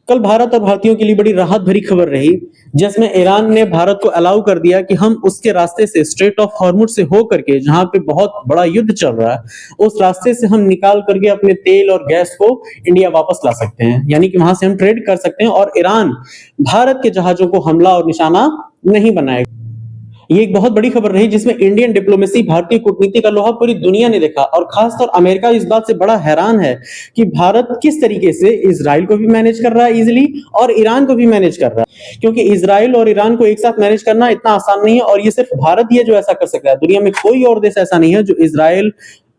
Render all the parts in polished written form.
कल भारत और भारतीयों के लिए बड़ी राहत भरी खबर रही, जिसमें ईरान ने भारत को अलाउ कर दिया कि हम उसके रास्ते से, स्ट्रेट ऑफ हॉर्मुज से होकर के, जहां पे बहुत बड़ा युद्ध चल रहा है, उस रास्ते से हम निकाल करके अपने तेल और गैस को इंडिया वापस ला सकते हैं। यानी कि वहां से हम ट्रेड कर सकते हैं और ईरान भारत के जहाजों को हमला और निशाना नहीं बनाएगा। ये एक बहुत बड़ी खबर रही, जिसमें इंडियन डिप्लोमेसी, भारतीय कूटनीति का लोहा पूरी दुनिया ने देखा, और खासतौर अमेरिका इस बात से बड़ा हैरान है कि भारत किस तरीके से इजराइल को भी मैनेज कर रहा है इजिली, और ईरान को भी मैनेज कर रहा है। क्योंकि इजराइल और ईरान को एक साथ मैनेज करना इतना आसान नहीं है, और ये सिर्फ भारत ही है जो ऐसा कर सकता है। दुनिया में कोई और देश ऐसा नहीं है जो इजराइल,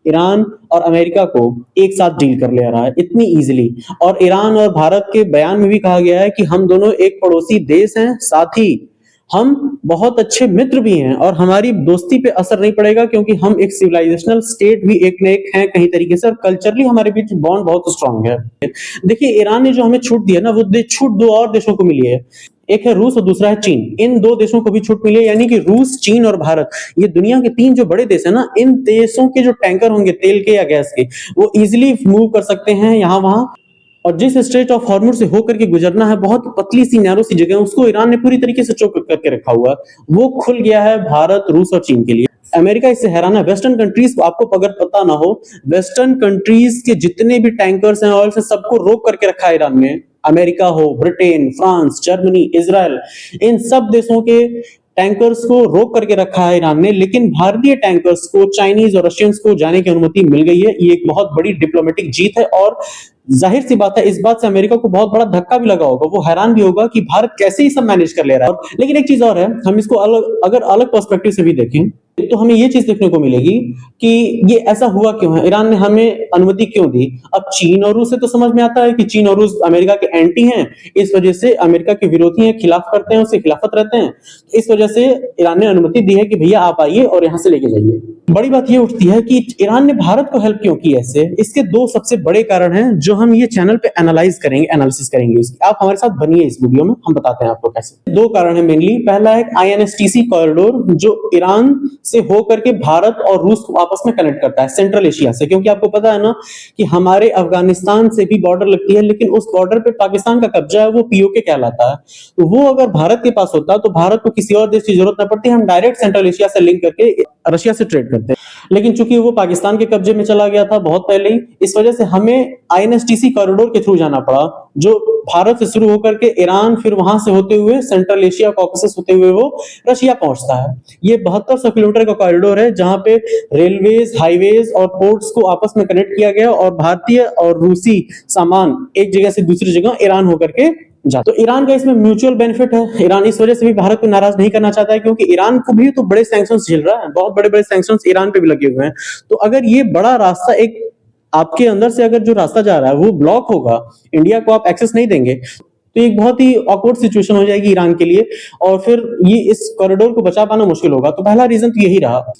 ईरान और अमेरिका को एक साथ डील कर ले रहा है इतनी इजीली। और ईरान और भारत के बयान में भी कहा गया है कि हम दोनों एक पड़ोसी देश हैं, साथ ही हम बहुत अच्छे मित्र भी हैं, और हमारी दोस्ती पे असर नहीं पड़ेगा क्योंकि हम एक सिविलाइजेशनल स्टेट भी एक न एक हैं कहीं तरीके से, और कल्चरली हमारे बीच बॉन्ड बहुत स्ट्रांग है। देखिए, ईरान ने जो हमें छूट दी है ना, वो छूट दो और देशों को मिली है। एक है रूस और दूसरा है चीन। इन दो देशों को भी छूट मिली है, यानी कि रूस, चीन और भारत, ये दुनिया के तीन जो बड़े देश है ना, इन देशों के जो टैंकर होंगे तेल के या गैस के, वो इजिली मूव कर सकते हैं यहाँ वहां। और जिस स्ट्रेट ऑफ हॉर्मुज से होकर के गुजरना है, बहुत पतली सी नैरो सी जगह, उसको ईरान ने पूरी तरीके से चौक करके रखा हुआ है। वो खुल गया है भारत, रूस और चीन के लिए। अमेरिका इससे हैरान है। वेस्टर्न कंट्रीज को, आपको अगर पता ना हो, वेस्टर्न कंट्रीज के जितने भी टैंकर्स हैं ऑयल से, सबको रोक करके रखा है ईरान ने। अमेरिका हो, ब्रिटेन, फ्रांस, जर्मनी, इजराइल, इन सब देशों के टैंकर्स को रोक करके रखा है ईरान ने। लेकिन भारतीय टैंकर्स को, चाइनीज और रशियंस को जाने की अनुमति मिल गई है। ये एक बहुत बड़ी डिप्लोमेटिक जीत है, और जाहिर सी बात है इस बात से अमेरिका को बहुत बड़ा धक्का भी लगा होगा। वो हैरान भी होगा कि भारत कैसे ही सब मैनेज कर ले रहा है। लेकिन एक चीज और है, हम इसको अगर अलग पर्सपेक्टिव से भी देखें तो हमें ये चीज देखने को मिलेगी कि ये ऐसा हुआ क्यों है, ईरान ने हमें अनुमति क्यों दी। अब चीन और रूस से तो समझ में आता है कि चीन और रूस अमेरिका के एंटी हैं, इस वजह से अमेरिका के विरोधी हैं, खिलाफ करते हैं, उसके खिलाफत रहते हैं। इस वजह से ईरान ने अनुमति दी है कि भैया आप आइए और यहां से लेके जाइए। बड़ी बात ये उठती है कि ईरान ने भारत को हेल्प क्यों की ऐसे। इसके दो सबसे बड़े कारण हैं जो हम ये चैनल पे एनालिसिस करेंगे इसकी। आप हमारे साथ बनिए इस वीडियो में, हम बताते हैं आपको कैसे। दो कारण है मेनली। पहला है INSTC कॉरिडोर, जो ईरान से होकर के भारत और रूस को आपस में कनेक्ट करता है सेंट्रल एशिया से। क्योंकि आपको पता है ना कि हमारे अफगानिस्तान से भी बॉर्डर लगती है, लेकिन उस बॉर्डर पे पाकिस्तान का कब्जा है, वो POK कहलाता है। तो वो अगर भारत के पास होता तो भारत को किसी और देश की जरूरत न पड़ती, हम डायरेक्ट सेंट्रल एशिया से लिंक करके रशिया से ट्रेड करते हैं। लेकिन चूंकि वो पाकिस्तान के कब्जे में चला गया था बहुत पहले ही, इस वजह से हमें INSTC कॉरिडोर के थ्रू जाना पड़ा, जो भारत से शुरू होकर के ईरान, फिर वहां से होते हुए सेंट्रल एशिया, कॉकेसस होते हुए वो रशिया पहुंचता है। ये 7200 किलोमीटर का कॉरिडोर है, जहां पे रेलवेज, हाईवेज और पोर्ट्स को आपस में कनेक्ट किया गया, और भारतीय और रूसी सामान एक जगह से दूसरी जगह ईरान होकर के तो ईरान का इसमें म्यूचुअल बेनिफिट है। ईरान इस वजह से भी भारत को नाराज नहीं करना चाहता है, क्योंकि ईरान को भी तो बड़े सैंक्शंस झेल रहा है, बहुत बड़े बड़े सैंक्शंस ईरान पे भी लगे हुए हैं। तो अगर ये बड़ा रास्ता, एक आपके अंदर से अगर जो रास्ता जा रहा है वो ब्लॉक होगा, इंडिया को आप एक्सेस नहीं देंगे, तो एक बहुत ही ऑकवर्ड सिचुएशन हो जाएगी ईरान के लिए, और फिर ये इस कॉरिडोर को बचा पाना मुश्किल होगा। तो पहला रीजन तो यही रहा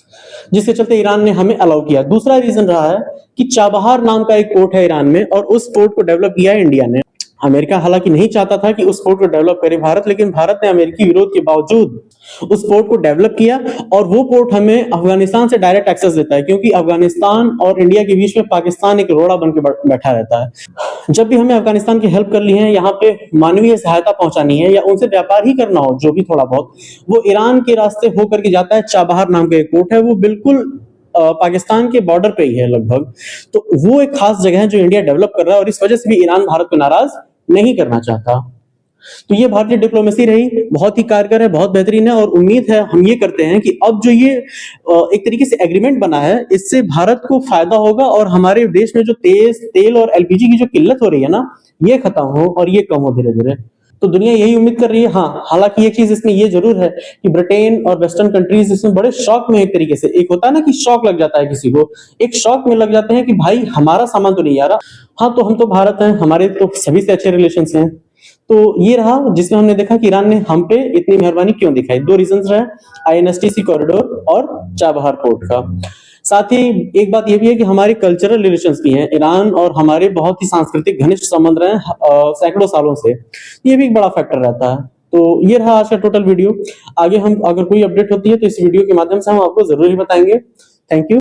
जिसके चलते ईरान ने हमें अलाउ किया। दूसरा रीजन रहा है कि चाबहार नाम का एक पोर्ट है ईरान में, और उस पोर्ट को डेवलप किया है इंडिया ने। अमेरिका हालांकि नहीं चाहता था कि उस पोर्ट को डेवलप करे भारत, लेकिन भारत ने अमेरिकी विरोध के बावजूद उस पोर्ट को डेवलप किया, और वो पोर्ट हमें अफगानिस्तान से डायरेक्ट एक्सेस देता है, क्योंकि अफगानिस्तान और इंडिया के बीच में पाकिस्तान एक रोड़ा बन के बैठा रहता है। जब भी हमें अफगानिस्तान की हेल्प करनी है, यहाँ पे मानवीय सहायता पहुंचानी है, या उनसे व्यापार ही करना हो जो भी थोड़ा बहुत, वो ईरान के रास्ते होकर के जाता है। चाबहार नाम का एक पोर्ट है, वो बिल्कुल पाकिस्तान के बॉर्डर पे ही है लगभग। तो वो एक खास जगह है जो इंडिया डेवलप कर रहा है, और इस वजह से भी ईरान भारत को नाराज नहीं करना चाहता। तो ये भारतीय डिप्लोमेसी रही, बहुत ही कारगर है, बहुत बेहतरीन है, और उम्मीद है, हम ये करते हैं कि अब जो ये एक तरीके से एग्रीमेंट बना है, इससे भारत को फायदा होगा, और हमारे देश में जो तेल और LPG की जो किल्लत हो रही है ना, ये खत्म हो और ये कम हो धीरे धीरे। तो दुनिया यही उम्मीद कर रही है। हाँ, हालांकि एक चीज इसमें ये जरूर है कि ब्रिटेन और वेस्टर्न कंट्रीज इसमें बड़े शॉक में, एक तरीके से, एक होता है ना कि शॉक लग जाता है किसी को, एक शॉक में लग जाते हैं कि भाई हमारा सामान तो नहीं आ रहा। हाँ, तो हम तो भारत हैं, हमारे तो सभी से अच्छे रिलेशंस हैं। तो ये रहा जिसमें हमने देखा कि ईरान ने हम पे इतनी मेहरबानी क्यों दिखाई। दो रीजंस रहे, INSTC कॉरिडोर और चाबहार पोर्ट का। साथ ही एक बात यह भी है कि हमारे कल्चरल रिलेशंस भी हैं, ईरान और हमारे बहुत ही सांस्कृतिक घनिष्ठ संबंध रहे सैकड़ों सालों से, ये भी एक बड़ा फैक्टर रहता है। तो ये रहा आज का टोटल वीडियो। आगे हम अगर कोई अपडेट होती है तो इस वीडियो के माध्यम से हम आपको जरूर ही बताएंगे। Thank you.